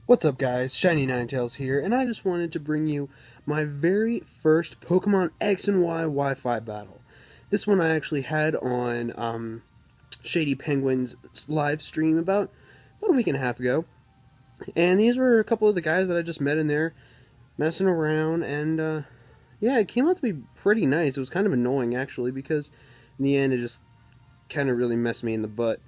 What's up guys, Shiny Ninetales here, and I just wanted to bring you my very first Pokemon X and Y Wi-Fi battle. This one I actually had on Shady Penguinn's live stream about a week and a half ago. And these were a couple of the guys that I just met in there, messing around, and yeah, it came out to be pretty nice. It was kind of annoying actually, because in the end it just kind of really messed me in the butt.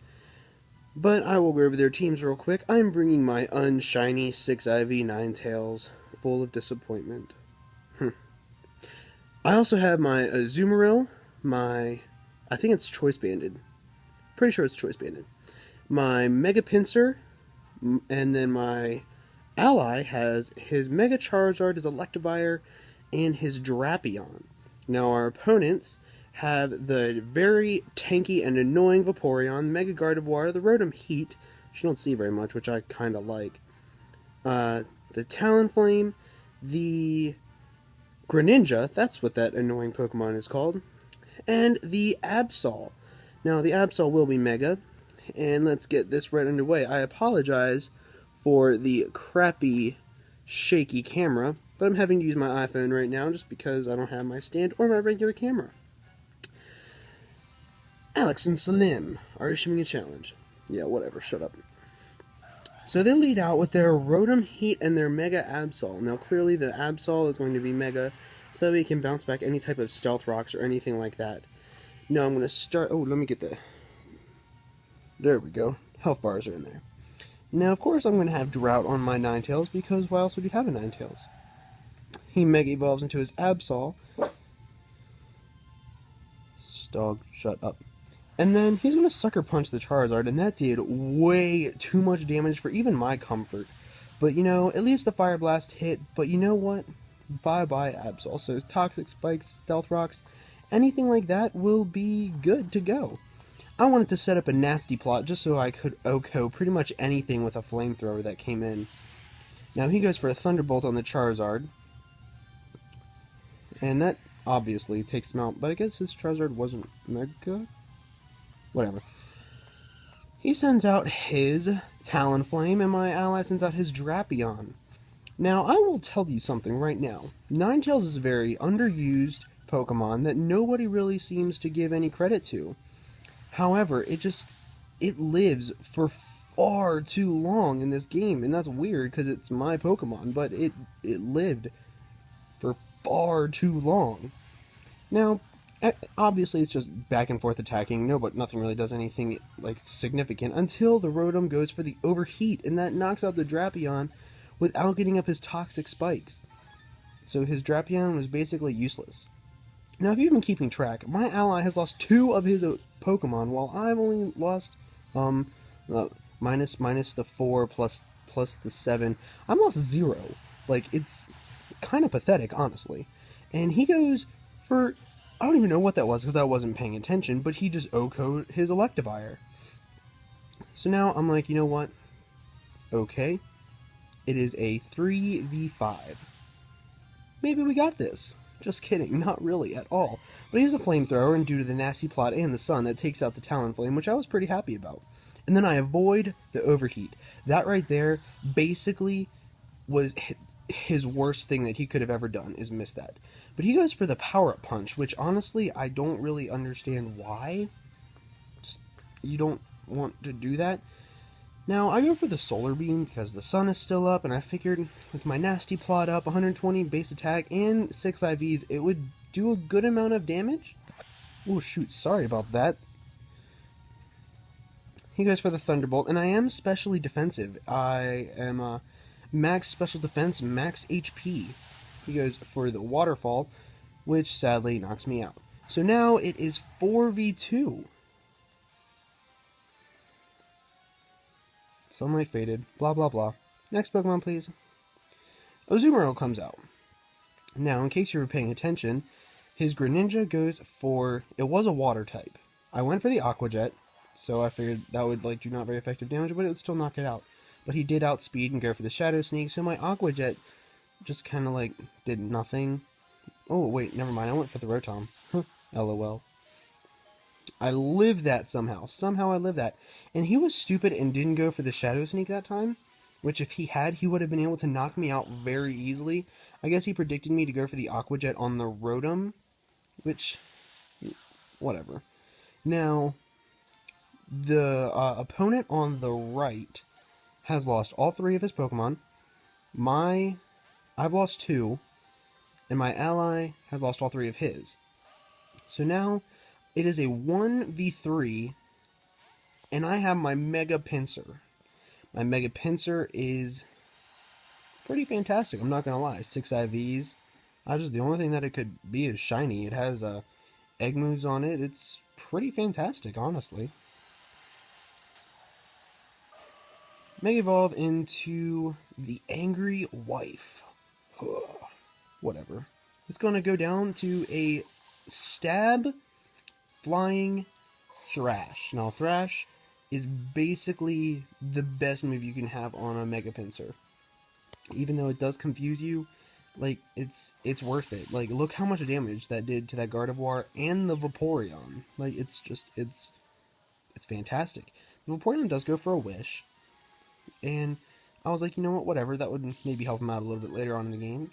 But I will go over their teams real quick. I'm bringing my unshiny 6IV Ninetales, full of disappointment. I also have my Azumarill, I think it's Choice Banded. Pretty sure it's Choice Banded. My Mega Pinsir, and then my ally has his Mega Charizard, his Electivire, and his Drapion. Now our opponents have the very tanky and annoying Vaporeon, Mega Gardevoir, the Rotom Heat, which you don't see very much, which I kind of like, the Talonflame, the Greninja, that's what that annoying Pokemon is called, and the Absol. Now, the Absol will be Mega, and let's get this right underway. I apologize for the crappy, shaky camera, but I'm having to use my iPhone right now just because I don't have my stand or my regular camera. Alex and Salim are issuing a challenge. Yeah, whatever, shut up. So they lead out with their Rotom Heat and their Mega Absol. Now clearly the Absol is going to be Mega, so that he can bounce back any type of Stealth Rocks or anything like that. Now I'm going to start... Oh, let me get the... There we go. Health bars are in there. Now, of course, I'm going to have Drought on my Ninetales, because why else would you have a Ninetales? He Mega Evolves into his Absol. Dog, shut up. And then he's going to Sucker Punch the Charizard, and that did way too much damage for even my comfort. But, you know, at least the Fire Blast hit, but you know what? Bye-bye, Absol. So Toxic Spikes, Stealth Rocks, anything like that will be good to go. I wanted to set up a nasty plot just so I could OHKO pretty much anything with a flamethrower that came in. Now he goes for a Thunderbolt on the Charizard, and that obviously takes him out, but I guess his Charizard wasn't Mega? Whatever. He sends out his Talonflame, and my ally sends out his Drapion. Now, I will tell you something right now. Ninetales is a very underused Pokemon that nobody really seems to give any credit to. However, it lives for far too long in this game, and that's weird because it's my Pokemon, but it lived for far too long. Now, obviously it's just back and forth attacking, but nothing really does anything like significant until the Rotom goes for the Overheat, and that knocks out the Drapion without getting up his Toxic Spikes. So his Drapion was basically useless. Now, if you've been keeping track, my ally has lost 2 of his Pokemon, while I've only lost minus the 4 plus the 7. I've lost 0. Like, it's kind of pathetic, honestly. And he goes for... I don't even know what that was because I wasn't paying attention, but he just OHKO'd his Electivire. So now I'm like, you know what? Okay. It is a 3v5. Maybe we got this. Just kidding, not really at all. But he has a Flamethrower, and due to the nasty plot and the sun, that takes out the Talonflame, which I was pretty happy about. And then I avoid the Overheat. That right there basically was his worst thing that he could have ever done, is miss that. But he goes for the Power-Up Punch, which honestly, I don't really understand why. Just, you don't want to do that. Now, I go for the Solar Beam because the sun is still up, and I figured with my nasty plot up, 120 base attack, and 6 IVs, it would do a good amount of damage. Oh shoot, sorry about that. He goes for the Thunderbolt, and I am specially defensive. I am max special defense, max HP. He goes for the Waterfall, which sadly knocks me out. So now it is 4v2. Sunlight faded, blah blah blah. Next Pokemon, please. Azumarill comes out. Now, in case you were paying attention, his Greninja goes for... It was a Water type. I went for the Aqua Jet, so I figured that would do not very effective damage, but it would still knock it out. But he did outspeed and go for the Shadow Sneak, so my Aqua Jet just kind of did nothing. Oh wait, never mind, I went for the Rotom. LOL. I lived that somehow. Somehow I lived that. And he was stupid and didn't go for the Shadow Sneak that time. which if he had, he would have been able to knock me out very easily. I guess he predicted me to go for the Aqua Jet on the Rotom, which, whatever. Now, the opponent on the right has lost all 3 of his Pokemon. I've lost 2, and my ally has lost all 3 of his. So now, it is a 1v3, and I have my Mega Pinsir. My Mega Pinsir is pretty fantastic, I'm not gonna lie. 6 IVs. The only thing that it could be is shiny. It has egg moves on it. It's pretty fantastic, honestly. Mega Evolve into the Angry Wife. Whatever. It's gonna go down to a Stab Flying Thrash. Now, Thrash is basically the best move you can have on a Mega Pinsir. Even though it does confuse you, like, it's worth it. Like, look how much damage that did to that Gardevoir and the Vaporeon. Like, it's fantastic. The Vaporeon does go for a Wish, and I was like, you know what, whatever, that would maybe help him out a little bit later on in the game.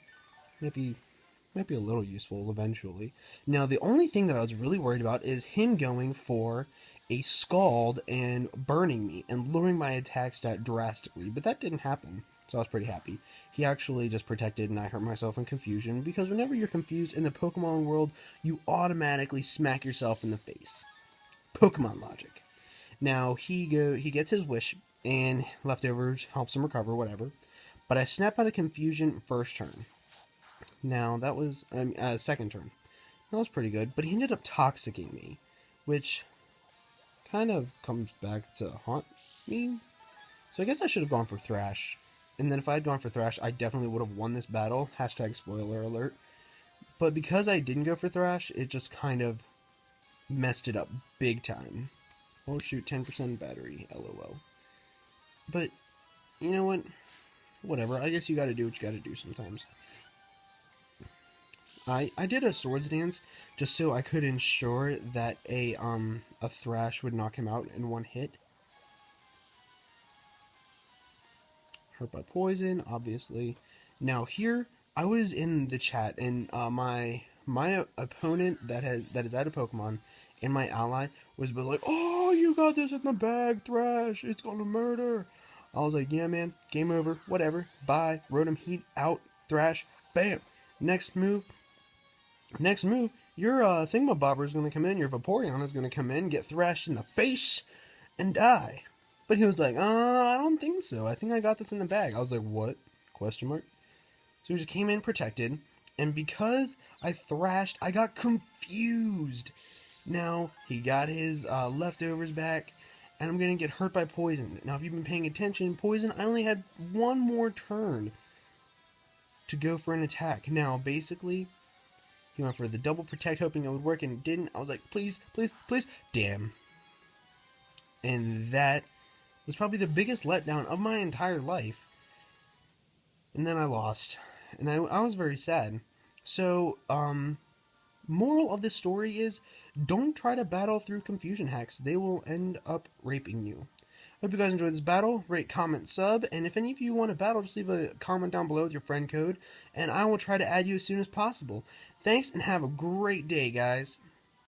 Might be a little useful eventually. Now, the only thing that I was really worried about is him going for a Scald and burning me and lowering my attack stat drastically, but that didn't happen, so I was pretty happy. He actually just protected, and I hurt myself in confusion, because whenever you're confused in the Pokemon world, you automatically smack yourself in the face. Pokemon logic. Now, he gets his Wish, and Leftovers helps him recover, whatever, but I snap out of confusion first turn. Now, that was second turn. That was pretty good, but he ended up Toxicking me, which kind of comes back to haunt me. So I guess I should have gone for Thrash. And then if I had gone for Thrash, I definitely would have won this battle. Hashtag spoiler alert. But because I didn't go for Thrash, it just kind of messed it up big time. Oh shoot, 10% battery, lol. But, you know what? Whatever, I guess you gotta do what you gotta do sometimes. I did a Swords Dance just so I could ensure that a Thrash would knock him out in one hit. Hurt by poison, obviously. Now here, I was in the chat, and my opponent that is out of Pokemon and my ally was like, "Oh, you got this in the bag, Thrash. It's gonna murder." I was like, "Yeah, man. Game over. Whatever. Bye." Rotom Heat out. Thrash. Bam. Next move, your Thingamabobber is going to come in, your Vaporeon is going to come in, get thrashed in the face, and die. But he was like, I don't think so. I think I got this in the bag. I was like, what? Question mark. So he just came in protected, and because I thrashed, I got confused. Now, he got his Leftovers back, and I'm going to get hurt by poison. Now, if you've been paying attention, poison, I only had one more turn to go for an attack. Now, basically, he went for the double protect, hoping it would work, and it didn't. I was like, please, please, please. Damn. And that was probably the biggest letdown of my entire life. And then I lost. And I was very sad. So, moral of this story is, don't try to battle through confusion hacks. They will end up raping you. Hope you guys enjoyed this battle. Rate, comment, sub, and if any of you want to battle, just leave a comment down below with your friend code, and I will try to add you as soon as possible. Thanks, and have a great day, guys.